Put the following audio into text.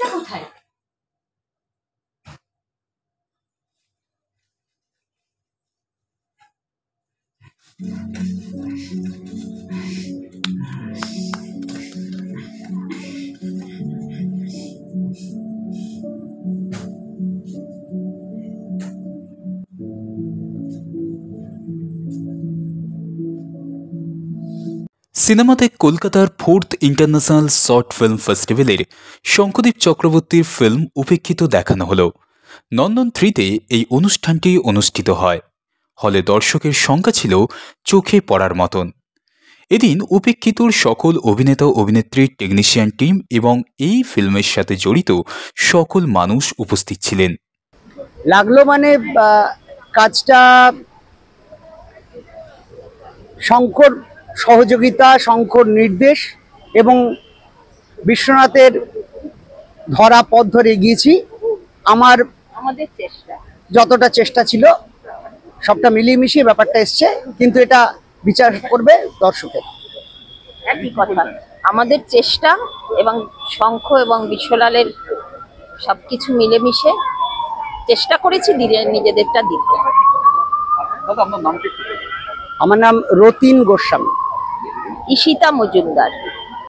এটা কোথায়? সিনেমাতে কলকাতার 4th ইন্টারন্যাশনাল শর্ট ফিল্ম ফেস্টিভ্যালের শঙ্খদীপ চক্রবর্তীর ফিল্ম উপেক্ষিত দেখানো হলো। নন্দন 3-তে এই অনুষ্ঠানটি অনুষ্ঠিত হয়। হলে দর্শকের সংখ্যা ছিল চোখে পড়ার মতন। এদিন উপেক্ষিতর সকল অভিনেতা অভিনেত্রী, টেকনিশিয়ান টিম এবং এই ফিল্মের সাথে জড়িত সকল মানুষ উপস্থিত ছিলেন। লাগলো মানে কাজটা শঙ্কর সহযোগিতা, শঙ্কর নির্দেশ এবং বিশ্বনাথের ধরা পথ ধরে এগিয়েছি। আমাদের চেষ্টা, যতটা চেষ্টা ছিল সবটা মিলিয়ে মিশিয়ে ব্যাপারটা এসছে, কিন্তু এটা বিচার করবে দর্শকের। একই কথা, আমাদের চেষ্টা এবং শঙ্খ এবং বিশ্বলালের সবকিছু মিলেমিশে চেষ্টা করেছি নিজেদেরটা দিতে। আমার নাম রতিন গোস্বামী। ঈশিতা মজুমদার।